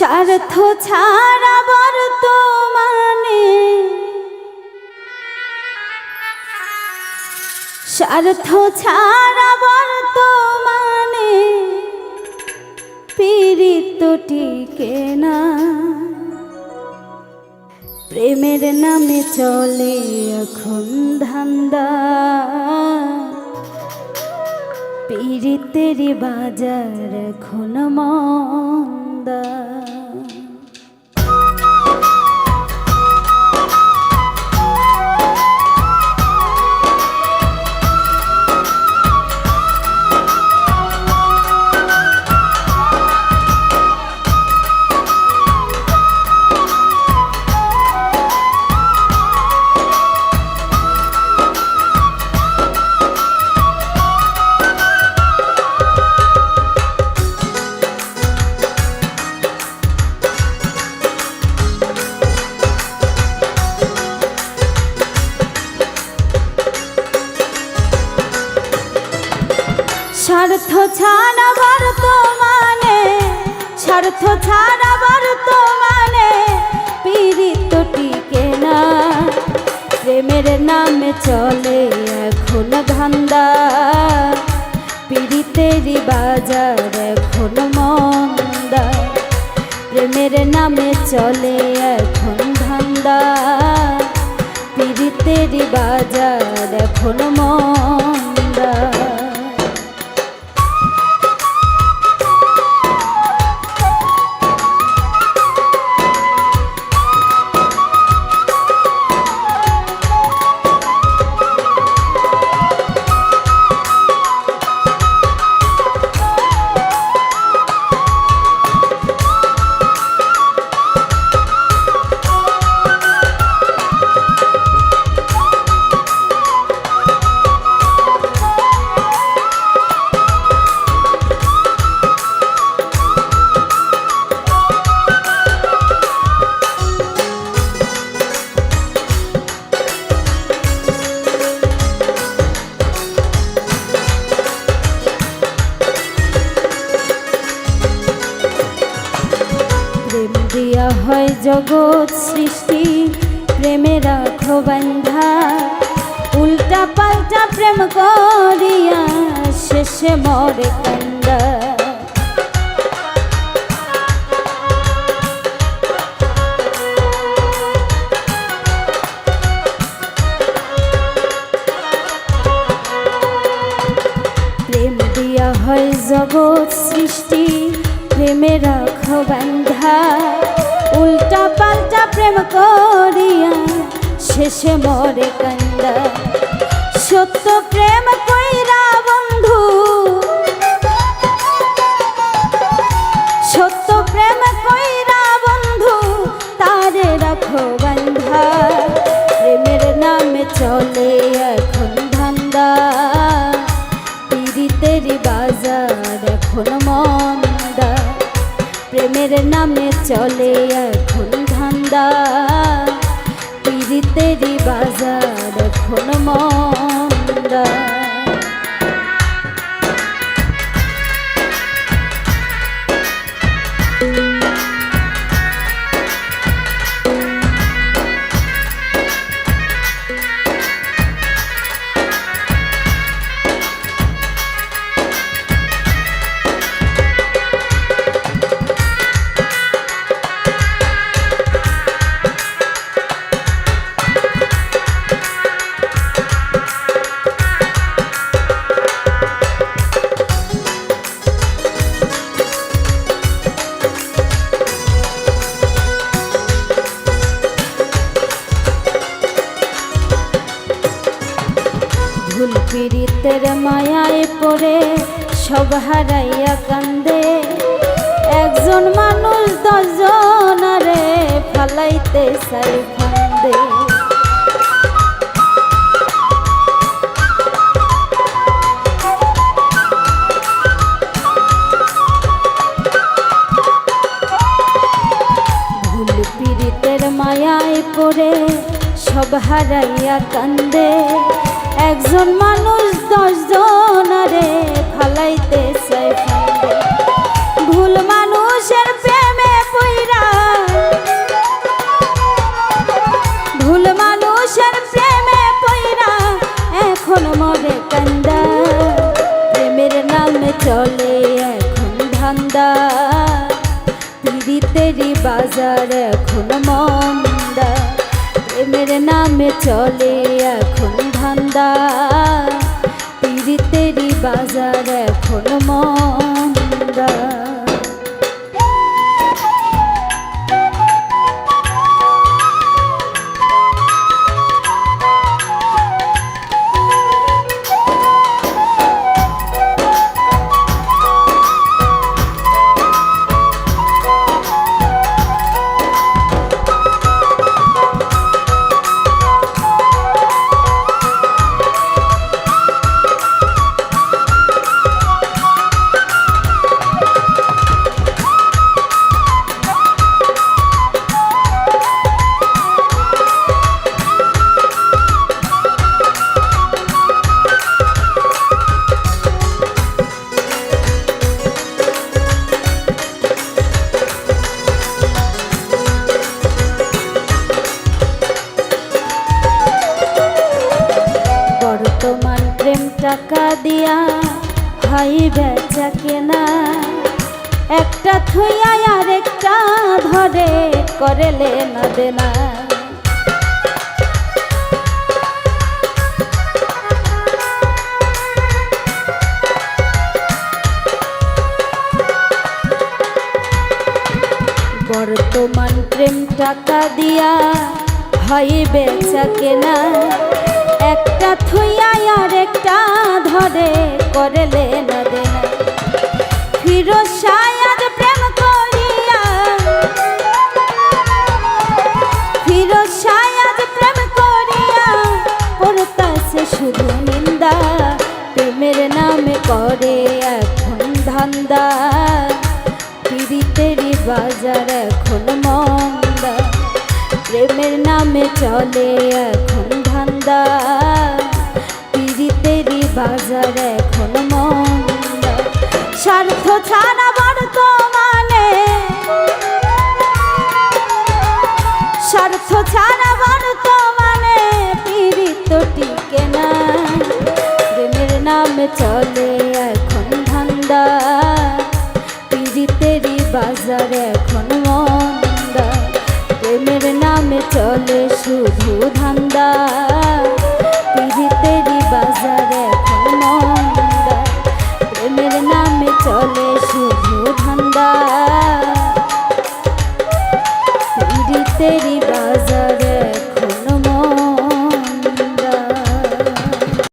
স্বার্থ ছাড়া বর্তমানে, স্বার্থ ছাড়া বর্তমানে পীড়িত টিকে না। প্রেমের নামে চলে এখন ধান্দা, পীড়িতের বাজার এখন মন্দা। স্বার্থ ছাড়া বর্তমানে, স্বার্থ ছাড়া বর্তমানে পীড়িত টিকে না। প্রেমের নামে চলে এখন ধান্দা, পীড়িতের বাজার এখন মন্দা। প্রেমের নামে চলে এখন ধান্দা, পীড়িতের বাজার এখন মন্দা। প্রেম দিয়া হয় জগৎ সৃষ্টি, প্রেমে রাখো বান্ধা। উল্টা পাল্টা প্রেম করিয়া শেষে মরে কান্দা। প্রেম দিয়া হয় জগৎ সৃষ্টি, প্রেমে রাখো বান্ধা। উল্টা পাল্টা প্রেম করিয়া শেষে মরে কান্দা। সত্য প্রেম কইরা বন্ধু, সত্য প্রেম কইরা বন্ধু তারে রাখো বান্ধা। প্রেমের নামে চলে এখন ধান্দা, পীড়িতের বাজার এখন মন্দা। প্রেমের নামে চলে এখন ধান্দা, পীড়িতের বাজার এখন মন্দা। ভুল পীড়িতের মায়ায় পড়ে সব হারাইয়া কান্দে। একজন মানুষ দশজনারে ফালাইতে চাই ফান্দে। ভুল পীড়িতের মায়ায় পড়ে সব হারাইয়া কান্দে। একজন মানুষ 10 জনারে ফালাইতে চায় ফান্দে। ভুল মানুষের প্রেমে পড়ে চলে এখন ধান্দা, পীড়িতেরই বাজার এখন মন্দা। প্রেমের নামে চলে এখন ধান্দা, পীড়িতেরই বাজার এখন মন্দা। বর্তমান প্রেম টাকা দিয়া হয় বেচা কেনা, একটা থুইয়া আর একটা ধরে করে লেনা দেনা। বর্তমান প্রেম টাকা দিয়া হয় বেচা কেনা, একটা থুইয়া আর একটা ধরে করে লেনা দেনা। ফিরোজ শাহ আজ প্রেম করিয়া, ফিরোজ শাহ আজ প্রেম করিয়া করতাছে শুধু নিন্দা। প্রেমের নামে করে এখন ধান্দা, পীড়িতেরই বাজার এখন মন্দা। প্রেমের নামে চলে এখন ধান্দা, পীড়িতেরই বাজার এখন মন্দা। স্বার্থ ছাড়া বর্তমানে, স্বার্থ ছাড়া বর্তমানে পীড়িত টিকে না। প্রেমের নামে চলে এখন ধান্দা, পীড়িতেরই বাজার এখন মন্দা। প্রেমের নামে চলে শুধু ধান্দা, পীড়িতেরই বাজার এখন মন্দা। প্রেমের নামে চলে শুধু ধান্দা, পীড়িতেরই বাজার